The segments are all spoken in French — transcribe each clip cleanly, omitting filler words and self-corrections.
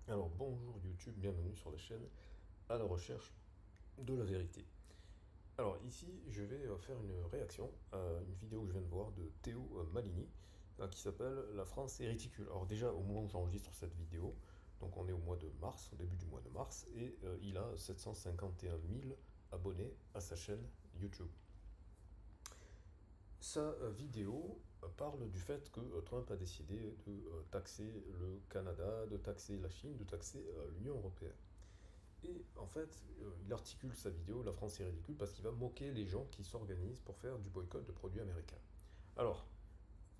Alors bonjour YouTube, bienvenue sur la chaîne à la recherche de la vérité. Alors ici je vais faire une réaction à une vidéo que je viens de voir de Théo Malini qui s'appelle La France est ridicule. Alors déjà au moment où j'enregistre cette vidéo, donc on est au mois de mars, au début du mois de mars, et il a 751 000 abonnés à sa chaîne YouTube. Sa vidéo parle du fait que Trump a décidé de taxer le Canada, de taxer la Chine, de taxer l'Union européenne. Et en fait, il articule sa vidéo La France est ridicule parce qu'il va moquer les gens qui s'organisent pour faire du boycott de produits américains. Alors,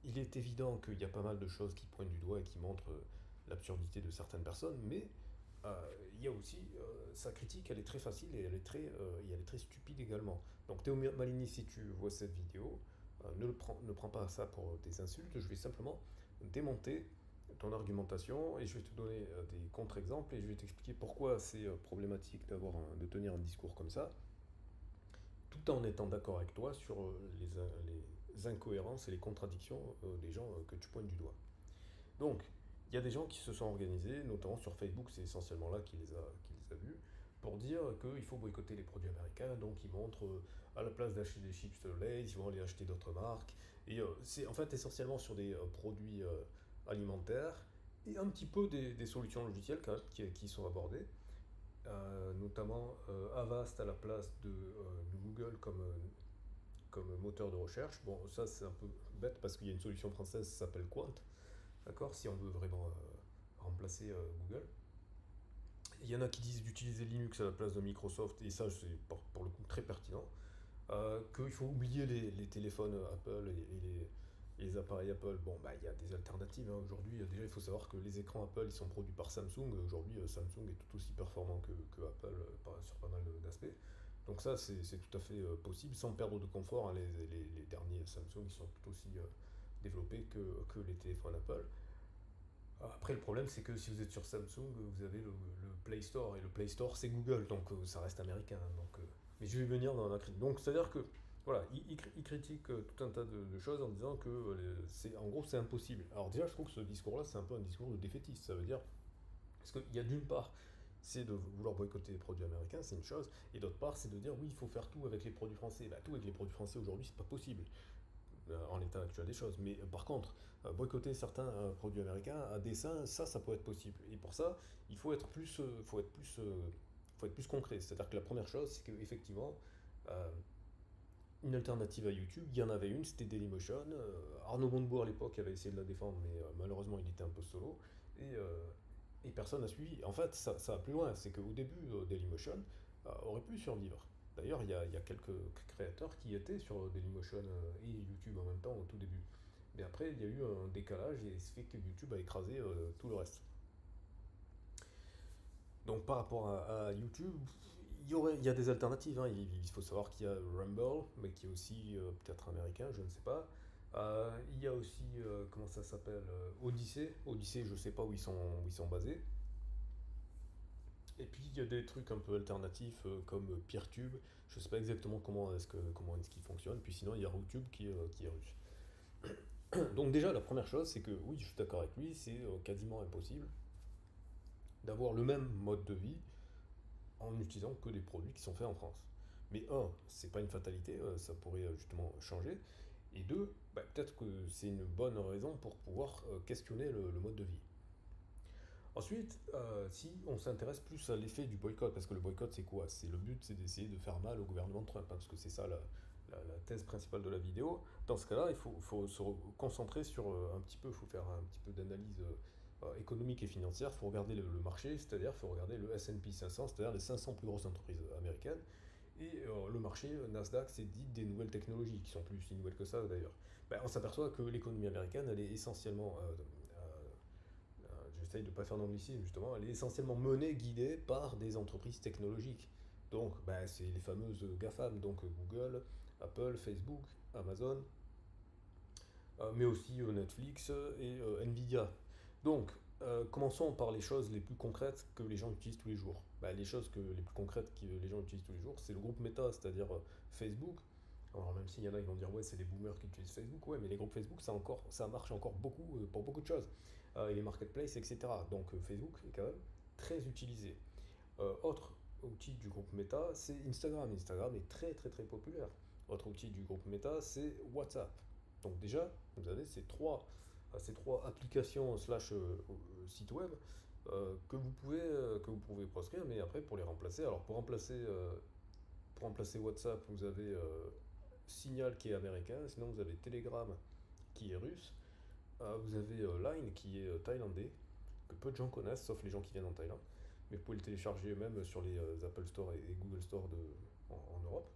il est évident qu'il y a pas mal de choses qui pointent du doigt et qui montrent l'absurdité de certaines personnes, mais il y a aussi sa critique, elle est très facile et elle est très stupide également. Donc Théo Malini, si tu vois cette vidéo, ne prends pas ça pour des insultes, je vais simplement démonter ton argumentation et je vais te donner des contre-exemples et je vais t'expliquer pourquoi c'est problématique de tenir un discours comme ça, tout en étant d'accord avec toi sur les incohérences et les contradictions des gens que tu pointes du doigt. Donc, il y a des gens qui se sont organisés, notamment sur Facebook, c'est essentiellement là qu'il les a vus, pour dire qu'il faut boycotter les produits américains. Donc, ils montrent, à la place d'acheter des chips Lay's, ils vont aller acheter d'autres marques. Et c'est en fait essentiellement sur des produits alimentaires et un petit peu des solutions logicielles quand même, qui sont abordées. Notamment Avast à la place de Google comme moteur de recherche. Bon, ça c'est un peu bête parce qu'il y a une solution française qui s'appelle Quant, d'accord, si on veut vraiment remplacer Google. Il y en a qui disent d'utiliser Linux à la place de Microsoft, et ça c'est pour le coup très pertinent. Qu'il faut oublier les téléphones Apple et les appareils Apple. Bon, bah, il y a des alternatives hein. Aujourd'hui. Déjà, il faut savoir que les écrans Apple ils sont produits par Samsung. Aujourd'hui, Samsung est tout aussi performant que Apple sur pas mal d'aspects. Donc ça, c'est tout à fait possible, sans perdre de confort, hein. Les derniers Samsung ils sont tout aussi développés que les téléphones Apple. Après, le problème, c'est que si vous êtes sur Samsung, vous avez le Play Store, et le Play Store, c'est Google, donc ça reste américain. Donc, mais je vais venir dans la critique. Donc, c'est-à-dire que, voilà, il critique tout un tas de choses en disant que, en gros, c'est impossible. Alors déjà, je trouve que ce discours-là, c'est un peu un discours de défaitiste. Ça veut dire, parce qu'il y a d'une part, c'est de vouloir boycotter les produits américains, c'est une chose, et d'autre part, c'est de dire, oui, il faut faire tout avec les produits français. Bah, tout avec les produits français aujourd'hui, c'est pas possible en l'état actuel des choses. Mais par contre, boycotter certains produits américains à dessein, ça peut être possible. Et pour ça, il faut être faut être plus concret. C'est-à-dire que la première chose, c'est qu'effectivement, euh, une alternative à YouTube, il y en avait une, c'était Dailymotion. Arnaud Montebourg à l'époque avait essayé de la défendre, mais malheureusement il était un peu solo. Et personne n'a suivi. En fait, ça va plus loin. C'est qu'au début, Dailymotion aurait pu survivre. D'ailleurs, il y a quelques créateurs qui étaient sur Dailymotion et YouTube en même temps au tout début. Mais après, il y a eu un décalage et ce fait que YouTube a écrasé tout le reste. Donc par rapport à YouTube, il y a des alternatives, hein. Il faut savoir qu'il y a Rumble, mais qui est aussi peut-être américain, je ne sais pas. Il y a aussi, comment ça s'appelle, Odyssey. Odyssey, je ne sais pas où ils sont basés. Et puis il y a des trucs un peu alternatifs comme PeerTube. Je ne sais pas exactement comment est-ce qu'il fonctionne. Puis sinon, il y a RootTube qui est russe. Donc déjà, la première chose, c'est que oui, je suis d'accord avec lui, c'est quasiment impossible d'avoir le même mode de vie en n'utilisant que des produits qui sont faits en France. Mais un, c'est pas une fatalité, ça pourrait justement changer. Et deux, bah, peut-être que c'est une bonne raison pour pouvoir questionner le mode de vie. Ensuite, si on s'intéresse plus à l'effet du boycott, parce que le boycott c'est quoi? C'est le but, c'est d'essayer de faire mal au gouvernement de Trump, hein, parce que c'est ça la thèse principale de la vidéo. Dans ce cas-là, faut se concentrer sur un petit peu, il faut faire un petit peu d'analyse économique et financière, il faut regarder le marché, c'est-à-dire il faut regarder le S&P 500, c'est-à-dire les 500 plus grosses entreprises américaines. Et le marché Nasdaq, c'est dit des nouvelles technologies, qui sont plus si nouvelles que ça d'ailleurs. Ben, on s'aperçoit que l'économie américaine, elle est essentiellement j'essaye de ne pas faire d'anglicisme justement, elle est essentiellement menée, guidée par des entreprises technologiques. Donc, bah, c'est les fameuses GAFAM, donc Google, Apple, Facebook, Amazon, mais aussi Netflix et Nvidia. Donc, commençons par les choses les plus concrètes que les gens utilisent tous les jours. Bah, les choses les plus concrètes que les gens utilisent tous les jours, c'est le groupe Meta, c'est-à-dire Facebook. Alors même s'il y en a, ils vont dire ouais, c'est les boomers qui utilisent Facebook, ouais, mais les groupes Facebook, ça marche encore beaucoup pour beaucoup de choses. et les marketplaces, etc. Donc Facebook est quand même très utilisé. Autre outil du groupe Meta, c'est Instagram. Instagram est très très très populaire. Autre outil du groupe Meta, c'est WhatsApp. Donc déjà, vous avez ces trois applications slash sites web que vous pouvez proscrire, mais après pour les remplacer, alors pour remplacer WhatsApp, vous avez Signal qui est américain, sinon vous avez Telegram qui est russe, vous avez Line qui est thaïlandais, que peu de gens connaissent, sauf les gens qui viennent en Thaïlande, mais vous pouvez le télécharger même sur les Apple Store et Google Store en Europe.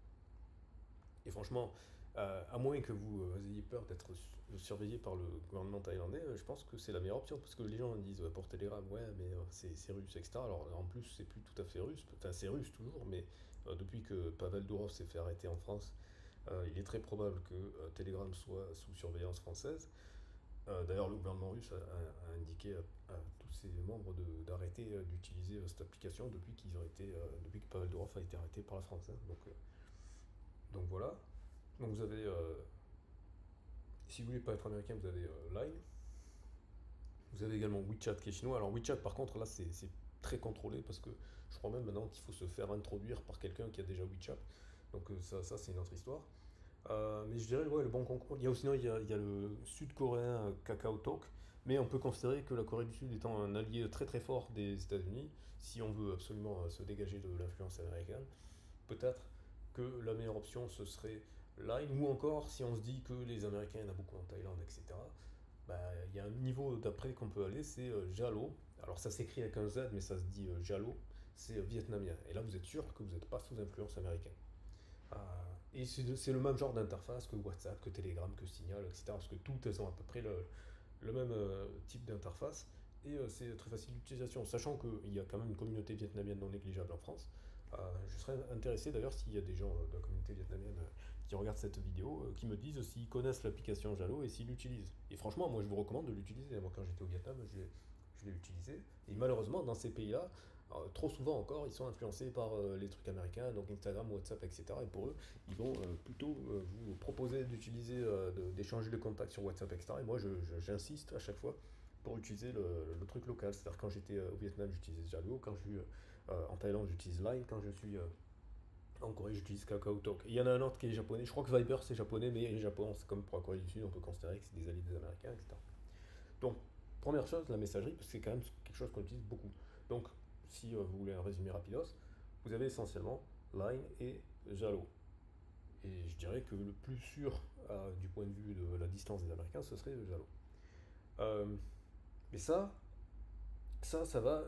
Et franchement, à moins que vous ayez peur d'être surveillé par le gouvernement thaïlandais, je pense que c'est la meilleure option. Parce que les gens disent pour Telegram, ouais, mais c'est russe, etc. Alors en plus, c'est plus tout à fait russe. Enfin, c'est russe toujours, mais depuis que Pavel Durov s'est fait arrêter en France, il est très probable que Telegram soit sous surveillance française. D'ailleurs, le gouvernement russe a indiqué à tous ses membres d'arrêter d'utiliser cette application depuis que Pavel Durov a été arrêté par la France, hein. Donc voilà. Donc vous avez, si vous voulez pas être américain, vous avez Line. Vous avez également WeChat qui est chinois. Alors WeChat, par contre, là, c'est très contrôlé parce que je crois même maintenant qu'il faut se faire introduire par quelqu'un qui a déjà WeChat. Donc ça c'est une autre histoire. Mais je dirais, ouais, le bon concours. Il y a aussi, sinon, il y a le sud-coréen KakaoTalk. Mais on peut considérer que la Corée du Sud étant un allié très très fort des États-Unis, si on veut absolument se dégager de l'influence américaine, peut-être que la meilleure option ce serait Line, ou encore si on se dit que les Américains, il y en a beaucoup en Thaïlande, etc. Bah, il y a un niveau d'après qu'on peut aller, c'est Jalo. Alors ça s'écrit avec un Z, mais ça se dit Jalo, c'est vietnamien. Et là, vous êtes sûr que vous n'êtes pas sous influence américaine. Euh, et c'est le même genre d'interface que WhatsApp, que Telegram, que Signal, etc. Parce que toutes elles ont à peu près le même type d'interface. Et c'est très facile d'utilisation, sachant qu'il y a quand même une communauté vietnamienne non négligeable en France. Je serais intéressé d'ailleurs s'il y a des gens de la communauté vietnamienne qui regardent cette vidéo, qui me disent s'ils connaissent l'application Jalo et s'ils l'utilisent. Et franchement, moi je vous recommande de l'utiliser. Moi quand j'étais au Vietnam, je l'ai utilisé. Et malheureusement, dans ces pays-là, trop souvent encore, ils sont influencés par les trucs américains, donc Instagram, WhatsApp, etc. Et pour eux, ils vont plutôt vous proposer d'utiliser, d'échanger les contacts sur WhatsApp, etc. Et moi, j'insiste à chaque fois pour utiliser le truc local. C'est-à-dire quand j'étais au Vietnam, j'utilise Jalo, quand je suis en Thaïlande, j'utilise Line, quand je suis en Corée, j'utilise KakaoTalk. Et il y en a un autre qui est japonais, je crois que Viber c'est japonais, mais les Japon, c'est comme pour la Corée du Sud, on peut considérer que c'est des alliés des Américains, etc. Donc, première chose, la messagerie, parce que c'est quand même quelque chose qu'on utilise beaucoup. Donc, si vous voulez un résumé rapidos, vous avez essentiellement Line et Jalo. Et je dirais que le plus sûr du point de vue de la distance des Américains, ce serait Jalo. Euh, mais ça va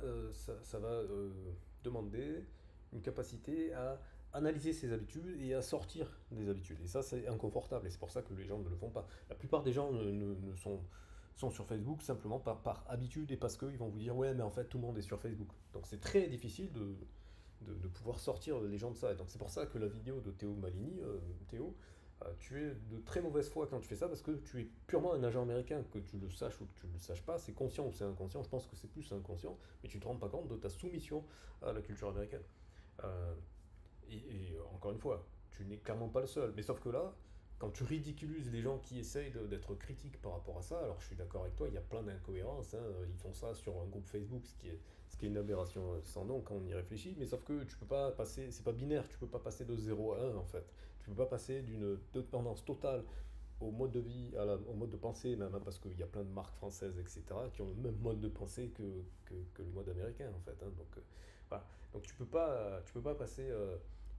demander une capacité à analyser ses habitudes et à sortir des habitudes. Et ça, c'est inconfortable. Et c'est pour ça que les gens ne le font pas. La plupart des gens sont sur Facebook simplement par habitude et parce qu'ils vont vous dire ouais, mais en fait, tout le monde est sur Facebook. Donc c'est très difficile de pouvoir sortir les gens de ça. Et donc c'est pour ça que la vidéo de Théo Malini, Théo, tu es de très mauvaise foi quand tu fais ça parce que tu es purement un agent américain, que tu le saches ou que tu ne le saches pas, c'est conscient ou c'est inconscient, je pense que c'est plus inconscient, mais tu ne te rends pas compte de ta soumission à la culture américaine. Euh, et encore une fois, tu n'es clairement pas le seul, mais sauf que là, quand tu ridiculises les gens qui essayent d'être critiques par rapport à ça, alors je suis d'accord avec toi, il y a plein d'incohérences, hein, ils font ça sur un groupe Facebook, ce qui est une aberration sans nom quand on y réfléchit, mais sauf que tu peux pas passer, c'est pas binaire, tu peux pas passer de 0 à 1 en fait. Tu peux pas passer d'une dépendance totale au mode de vie, au mode de pensée, même hein, parce qu'il y a plein de marques françaises, etc., qui ont le même mode de pensée que le mode américain, en fait, hein. Donc, voilà. Donc tu peux pas passer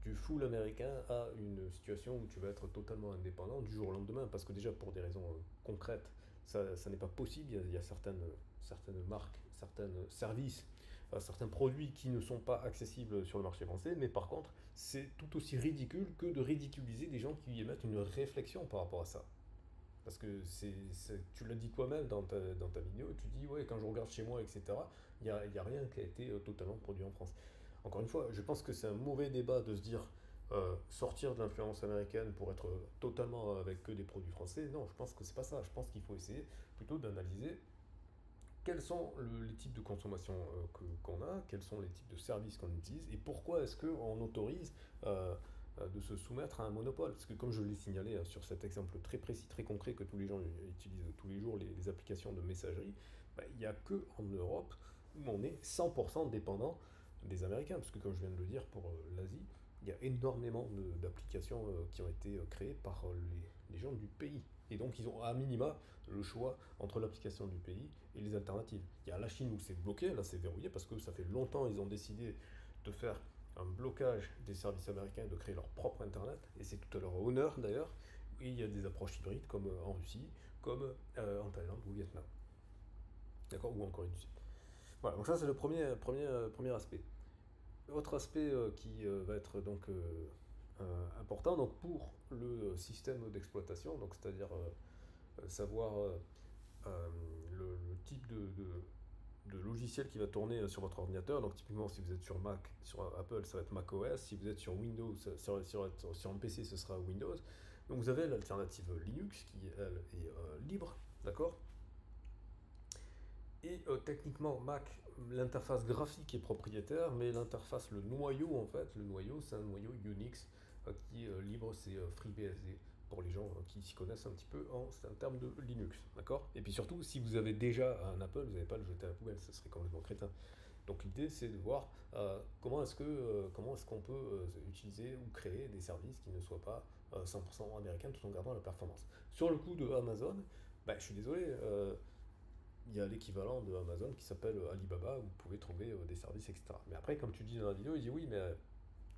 du full américain à une situation où tu vas être totalement indépendant du jour au lendemain, parce que déjà, pour des raisons concrètes, ça n'est pas possible. Il y a certaines marques, certains services, certains produits qui ne sont pas accessibles sur le marché français, mais par contre, c'est tout aussi ridicule que de ridiculiser des gens qui émettent une réflexion par rapport à ça. Parce que tu l'as dit toi-même dans ta vidéo, tu dis, ouais, quand je regarde chez moi, etc., il y a rien qui a été totalement produit en France. Encore une fois, je pense que c'est un mauvais débat de se dire sortir de l'influence américaine pour être totalement avec que des produits français. Non, je pense que c'est pas ça. Je pense qu'il faut essayer plutôt d'analyser quels sont les types de consommation qu'on a, quels sont les types de services qu'on utilise et pourquoi est-ce qu'on autorise de se soumettre à un monopole. Parce que comme je l'ai signalé sur cet exemple très précis, très concret que tous les gens utilisent tous les jours, les applications de messagerie, il n'y a que en Europe où on est 100% dépendant des Américains, parce que comme je viens de le dire pour l'Asie, il y a énormément d'applications qui ont été créées par les gens du pays. Et donc ils ont à minima le choix entre l'application du pays et les alternatives. Il y a la Chine où c'est bloqué, là c'est verrouillé, parce que ça fait longtemps ils ont décidé de faire un blocage des services américains, de créer leur propre Internet, et c'est tout à leur honneur d'ailleurs. Et il y a des approches hybrides comme en Russie, comme en Thaïlande ou au Vietnam, d'accord, ou en Corée du Sud. Voilà, donc ça c'est le premier aspect. Autre aspect qui va être donc important donc pour le système d'exploitation, donc c'est-à-dire savoir le type de logiciel qui va tourner sur votre ordinateur. Donc typiquement si vous êtes sur Mac, sur Apple ça va être Mac OS, si vous êtes sur Windows, sur un PC ce sera Windows. Donc vous avez l'alternative Linux qui elle est libre, d'accord. Et techniquement, Mac, l'interface graphique est propriétaire, mais l'interface, le noyau en fait, le noyau, c'est un noyau Unix qui est libre, c'est FreeBSD pour les gens qui s'y connaissent un petit peu en termes de Linux, d'accord. Et puis surtout, si vous avez déjà un Apple, vous n'allez pas le jeter à la poubelle, ce serait complètement crétin. Donc l'idée, c'est de voir comment est-ce qu'on peut utiliser ou créer des services qui ne soient pas 100% américains tout en gardant la performance. Sur le coup de Amazon, bah, je suis désolé, il y a l'équivalent de Amazon qui s'appelle Alibaba, où vous pouvez trouver des services, etc. Mais après, comme tu dis dans la vidéo, il dit oui, mais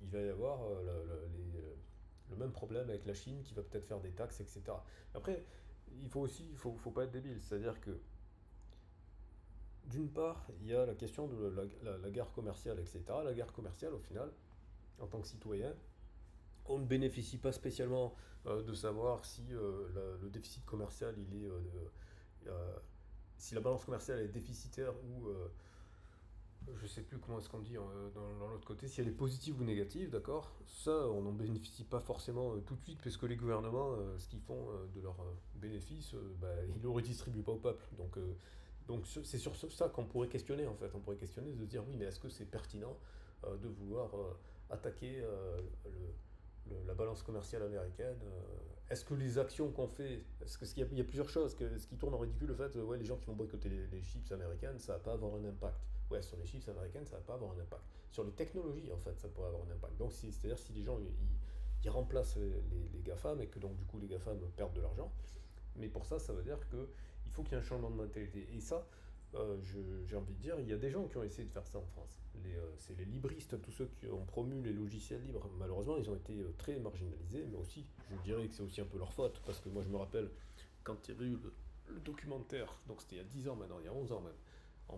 il va y avoir le même problème avec la Chine qui va peut-être faire des taxes, etc. Après, il faut pas être débile, c'est-à-dire que d'une part, il y a la question de la guerre commerciale, etc. La guerre commerciale, au final, en tant que citoyen, on ne bénéficie pas spécialement de savoir si le déficit commercial, si la balance commerciale est déficitaire ou je sais plus comment est-ce qu'on dit dans l'autre côté, si elle est positive ou négative, d'accord. Ça, on n'en bénéficie pas forcément tout de suite, parce que les gouvernements, ce qu'ils font de leurs bénéfices, bah, ils ne le redistribuent pas au peuple. Donc c'est sur ça qu'on pourrait questionner en fait. On pourrait questionner de se dire oui, mais est-ce que c'est pertinent de vouloir attaquer la balance commerciale américaine. Est-ce que les actions qu'on fait, est-ce qu'il y, a plusieurs choses, ce qui tourne en ridicule, le fait, ouais, les gens qui vont boycotter les chips américaines, ça va pas avoir un impact. Ouais, sur les chips américaines, ça va pas avoir un impact. Sur les technologies, en fait, ça pourrait avoir un impact. Donc, c'est-à-dire si les gens ils remplacent les GAFAM et que donc du coup les GAFAM perdent de l'argent, mais pour ça, ça veut dire qu'il faut qu'il y ait un changement de mentalité. Et ça, j'ai envie de dire, il y a des gens qui ont essayé de faire ça en France. C'est les libristes, tous ceux qui ont promu les logiciels libres. Malheureusement, ils ont été très marginalisés, mais aussi, je dirais que c'est aussi un peu leur faute, parce que moi je me rappelle quand il y avait eu le documentaire, donc c'était il y a 10 ans maintenant, il y a 11 ans même.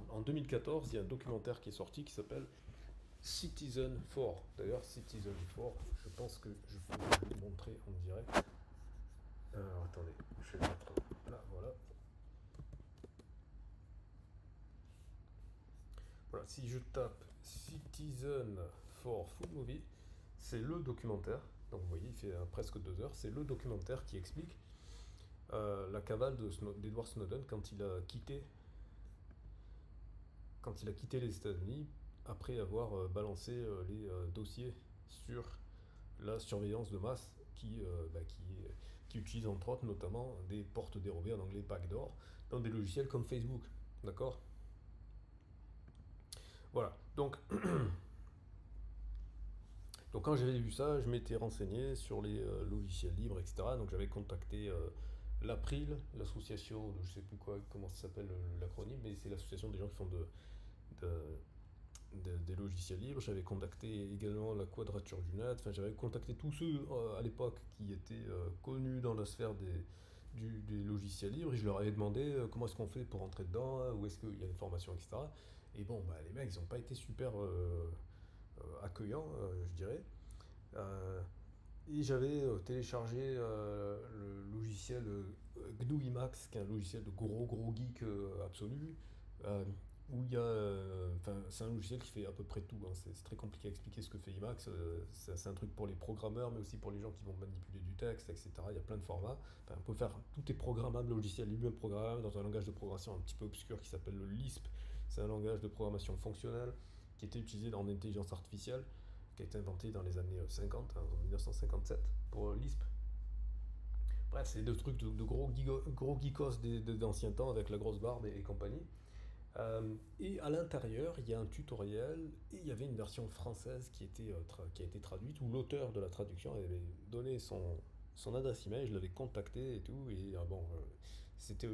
En 2014, il y a un documentaire qui est sorti qui s'appelle Citizen 4. D'ailleurs, Citizen 4, je pense que je peux vous le montrer en direct. Alors attendez, je vais le mettre là, voilà. Voilà, si je tape Citizen for Full Movie, c'est le documentaire. Donc vous voyez, il fait presque 2 heures. C'est le documentaire qui explique la cavale d'Edward Snowden quand il a quitté les États-Unis après avoir balancé les dossiers sur la surveillance de masse qui utilise entre autres notamment des portes dérobées, en anglais backdoor, dans des logiciels comme Facebook. D'accord. Voilà. Donc quand j'avais vu ça, je m'étais renseigné sur les logiciels libres, etc. Donc j'avais contacté l'April, l'association, je sais plus quoi, comment ça s'appelle l'acronyme, mais c'est l'association des gens qui font des logiciels libres. J'avais contacté également la Quadrature du Net. Enfin, j'avais contacté tous ceux à l'époque qui étaient connus dans la sphère des logiciels libres, et je leur avais demandé comment est-ce qu'on fait pour rentrer dedans, où est-ce qu'il y a une formation, etc. Et bon, bah, les mecs, ils n'ont pas été super accueillants, je dirais. Euh, et j'avais téléchargé le logiciel GNU Emacs, qui est un logiciel de gros geek absolu, euh, où il y a, enfin, c'est un logiciel qui fait à peu près tout, hein. C'est très compliqué à expliquer ce que fait Emacs. C'est un truc pour les programmeurs, mais aussi pour les gens qui vont manipuler du texte, etc. Il y a plein de formats. Enfin, on peut faire, tout est programmable, le logiciel lui-même programmable dans un langage de programmation un petit peu obscur qui s'appelle le Lisp. C'est un langage de programmation fonctionnelle qui était utilisé en intelligence artificielle, qui a été inventé dans les années 50, hein, en 1957, pour Lisp. Bref, c'est des trucs de gros geekos d'anciens temps avec la grosse barbe et compagnie. Et à l'intérieur, il y a un tutoriel et il y avait une version française qui a été traduite où l'auteur de la traduction avait donné son adresse email, je l'avais contacté et tout. Et c'était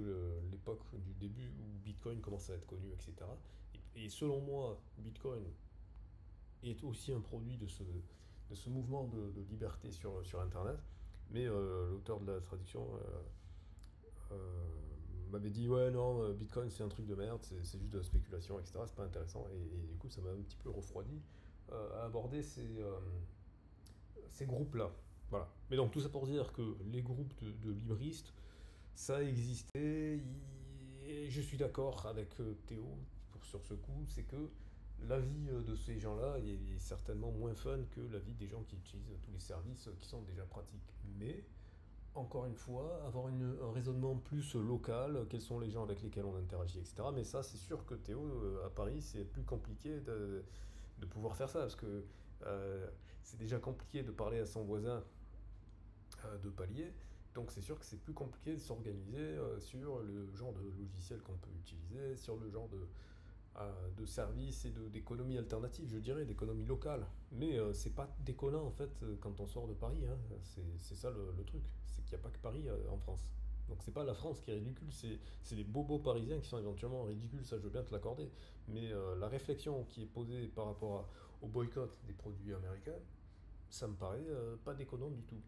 l'époque du début où Bitcoin commençait à être connu, etc. Et selon moi, Bitcoin est aussi un produit de ce mouvement de liberté sur Internet. Mais l'auteur de la traduction euh, m'avait dit ouais non Bitcoin c'est un truc de merde, c'est juste de la spéculation, etc. C'est pas intéressant et du coup ça m'a un petit peu refroidi à aborder ces groupes là. Voilà. Mais donc tout ça pour dire que les groupes de libristes ça existait et je suis d'accord avec Théo sur ce coup, c'est que la vie de ces gens-là est certainement moins fun que la vie des gens qui utilisent tous les services qui sont déjà pratiques. Mais encore une fois, avoir un raisonnement plus local, quels sont les gens avec lesquels on interagit, etc. Mais ça, c'est sûr que Théo, à Paris, c'est plus compliqué de pouvoir faire ça, parce que euh, c'est déjà compliqué de parler à son voisin de palier, donc c'est sûr que c'est plus compliqué de s'organiser sur le genre de logiciel qu'on peut utiliser, sur le genre de services et d'économie alternative, je dirais, d'économie locale. Mais c'est pas déconnant en fait quand on sort de Paris, hein. C'est ça le truc, c'est qu'il n'y a pas que Paris en France. Donc c'est pas la France qui est ridicule, c'est les bobos parisiens qui sont éventuellement ridicules, ça je veux bien te l'accorder. Mais la réflexion qui est posée par rapport au boycott des produits américains, ça me paraît pas déconnant du tout.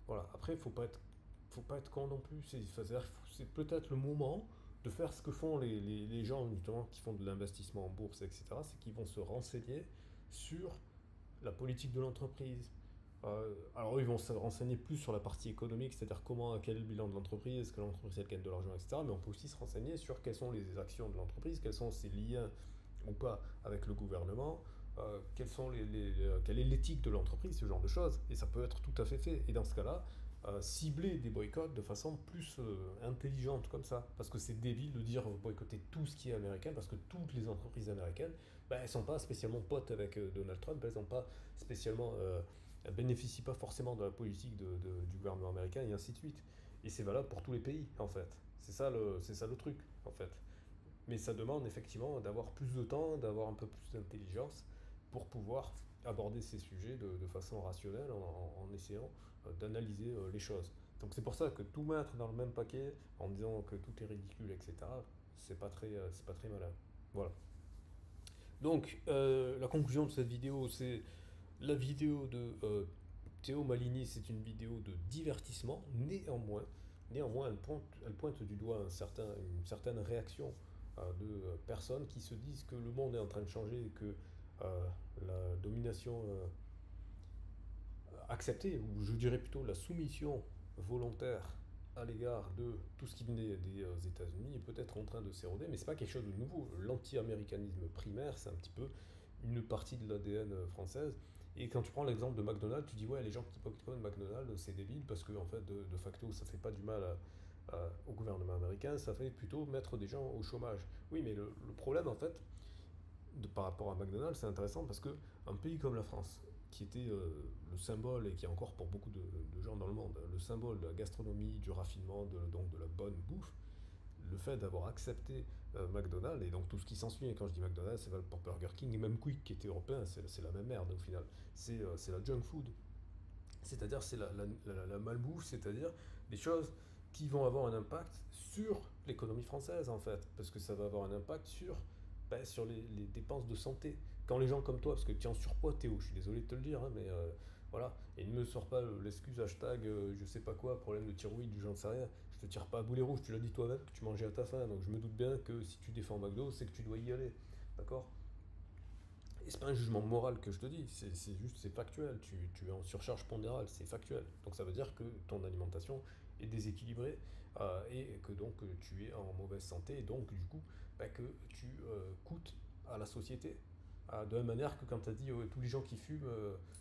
Voilà, après faut pas être con non plus, c'est peut-être le moment de faire ce que font les gens justement qui font de l'investissement en bourse, etc. C'est qu'ils vont se renseigner sur la politique de l'entreprise. Alors eux, ils vont se renseigner plus sur la partie économique, c'est-à-dire quel est le bilan de l'entreprise, est-ce que l'entreprise elle gagne de l'argent, etc. Mais on peut aussi se renseigner sur quelles sont les actions de l'entreprise, quels sont ses liens ou pas avec le gouvernement, quelle est l'éthique de l'entreprise, ce genre de choses. Et ça peut être tout à fait fait. Et dans ce cas-là, cibler des boycotts de façon plus intelligente comme ça. Parce que c'est débile de dire boycotter tout ce qui est américain, parce que toutes les entreprises américaines, ben, elles sont pas spécialement potes avec Donald Trump, elles ont pas spécialement, elles bénéficient pas forcément de la politique du gouvernement américain et ainsi de suite. Et c'est valable pour tous les pays en fait. C'est ça le truc en fait. Mais ça demande effectivement d'avoir plus de temps, d'avoir un peu plus d'intelligence pour pouvoir aborder ces sujets de façon rationnelle en essayant d'analyser les choses. Donc c'est pour ça que tout mettre dans le même paquet en disant que tout est ridicule, etc., c'est pas très malin. Voilà. Donc la conclusion de cette vidéo, c'est la vidéo de Théo Malini, c'est une vidéo de divertissement. Néanmoins elle pointe du doigt une certaine réaction de personnes qui se disent que le monde est en train de changer et que la domination acceptée, ou je dirais plutôt la soumission volontaire à l'égard de tout ce qui venait des États-Unis est peut-être en train de s'éroder, mais c'est pas quelque chose de nouveau. L'anti-américanisme primaire, c'est un petit peu une partie de l'ADN française. Et quand tu prends l'exemple de McDonald's, tu dis ouais, les gens qui boycottent McDonald's, c'est débile parce que en fait, de facto, ça fait pas du mal au gouvernement américain, ça fait plutôt mettre des gens au chômage. Oui, mais le problème en fait, par rapport à McDonald's, c'est intéressant parce que un pays comme la France, qui était le symbole et qui est encore pour beaucoup de gens dans le monde, le symbole de la gastronomie, du raffinement, donc de la bonne bouffe, le fait d'avoir accepté McDonald's et donc tout ce qui s'ensuit, et quand je dis McDonald's, c'est valable pour Burger King et même Quick qui était européen, c'est la même merde au final. C'est la junk food, c'est-à-dire c'est la malbouffe, c'est-à-dire des choses qui vont avoir un impact sur l'économie française en fait, parce que ça va avoir un impact sur les dépenses de santé. Quand les gens comme toi, parce que tu es en surpoids Théo, je suis désolé de te le dire, hein, mais voilà, et ne me sors pas l'excuse hashtag je sais pas quoi, problème de thyroïde, du j'en sais rien, je te tire pas à boulet rouge, tu l'as dit toi-même que tu mangeais à ta faim, donc je me doute bien que si tu défends McDo, c'est que tu dois y aller, d'accord? Et c'est pas un jugement moral que je te dis, c'est juste, c'est factuel. Tu es en surcharge pondérale, c'est factuel. Donc ça veut dire que ton alimentation est déséquilibrée et que donc tu es en mauvaise santé et donc du coup bah, que tu coûtes à la société. De la même manière que quand tu as dit tous les gens qui fument,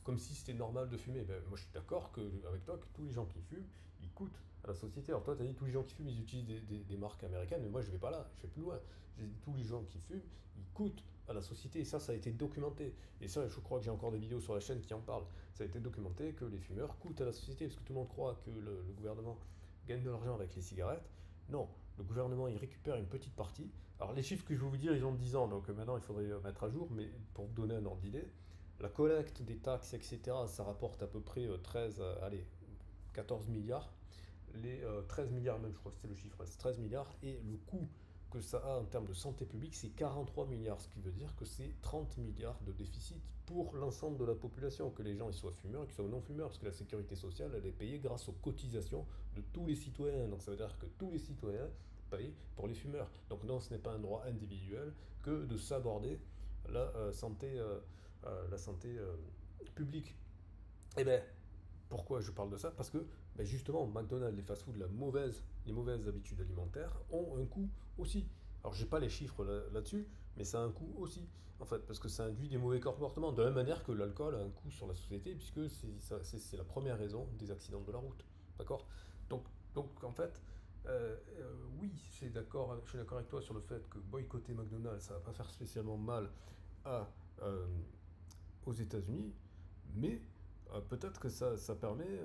comme si c'était normal de fumer, ben, moi je suis d'accord avec toi que tous les gens qui fument, ils coûtent à la société. Alors toi tu as dit tous les gens qui fument, ils utilisent des marques américaines, mais moi je vais pas là, je vais plus loin. J'ai dit tous les gens qui fument, ils coûtent à la société. Et ça a été documenté. Et ça, je crois que j'ai encore des vidéos sur la chaîne qui en parlent. Ça a été documenté que les fumeurs coûtent à la société, parce que tout le monde croit que le gouvernement gagne de l'argent avec les cigarettes. Non, le gouvernement, il récupère une petite partie, Alors les chiffres que je vais vous dire, ils ont 10 ans, donc maintenant il faudrait mettre à jour, mais pour vous donner un ordre d'idée, la collecte des taxes, etc., ça rapporte à peu près 13, allez, 14 milliards. Les 13 milliards même, je crois que c'était le chiffre, c'est 13 milliards, et le coût que ça a en termes de santé publique, c'est 43 milliards, ce qui veut dire que c'est 30 milliards de déficit pour l'ensemble de la population, que les gens ils soient fumeurs, qu'ils soient non fumeurs, parce que la sécurité sociale, elle est payée grâce aux cotisations de tous les citoyens, donc ça veut dire que tous les citoyens payent pour les fumeurs. Donc non, ce n'est pas un droit individuel que de s'aborder la santé publique. Eh bien, pourquoi je parle de ça? Parce que ben justement, McDonald's, les fast-foods, les mauvaises habitudes alimentaires ont un coût aussi. Alors, j'ai pas les chiffres là-dessus, mais ça a un coût aussi, en fait, parce que ça induit des mauvais comportements. De la même manière que l'alcool a un coût sur la société, puisque c'est la première raison des accidents de la route. D'accord? donc, donc, en fait, oui, je suis d'accord avec toi sur le fait que boycotter McDonald's, ça va pas faire spécialement mal à, euh, aux États-Unis, mais peut-être que ça permet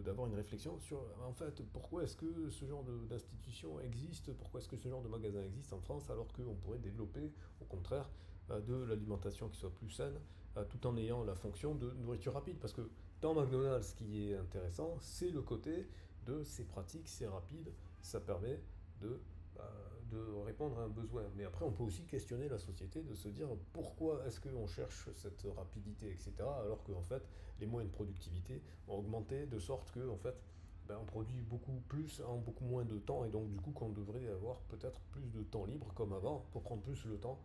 d'avoir une réflexion sur, en fait, pourquoi est-ce que ce genre d'institution existe, pourquoi est-ce que ce genre de magasin existe en France, alors qu'on pourrait développer, au contraire, de l'alimentation qui soit plus saine, tout en ayant la fonction de nourriture rapide. Parce que dans McDonald's, ce qui est intéressant, c'est le côté de c'est pratique, c'est rapide, ça permet de de répondre à un besoin. Mais après, on peut aussi questionner la société, de se dire pourquoi est-ce qu'on cherche cette rapidité, etc., alors qu'en fait, les moyens de productivité ont augmenté de sorte que, en fait, ben, on produit beaucoup plus en beaucoup moins de temps, et donc du coup qu'on devrait avoir peut-être plus de temps libre comme avant, pour prendre plus le temps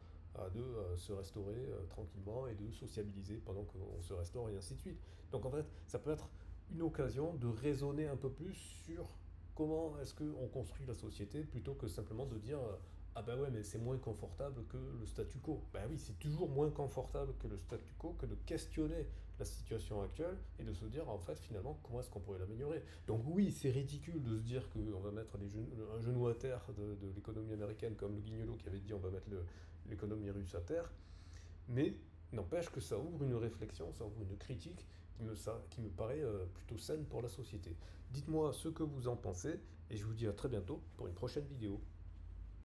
de se restaurer tranquillement et de sociabiliser pendant qu'on se restaure et ainsi de suite. Donc en fait, ça peut être une occasion de raisonner un peu plus sur comment est-ce qu'on construit la société plutôt que simplement de dire ah ben ouais mais c'est moins confortable que le statu quo. Ben oui, c'est toujours moins confortable que le statu quo que de questionner la situation actuelle et de se dire en fait finalement comment est-ce qu'on pourrait l'améliorer. Donc oui, c'est ridicule de se dire qu'on va mettre un genou à terre de l'économie américaine comme le Guignolo qui avait dit on va mettre l'économie russe à terre, mais n'empêche que ça ouvre une réflexion, ça ouvre une critique qui me paraît plutôt saine pour la société. Dites-moi ce que vous en pensez et je vous dis à très bientôt pour une prochaine vidéo.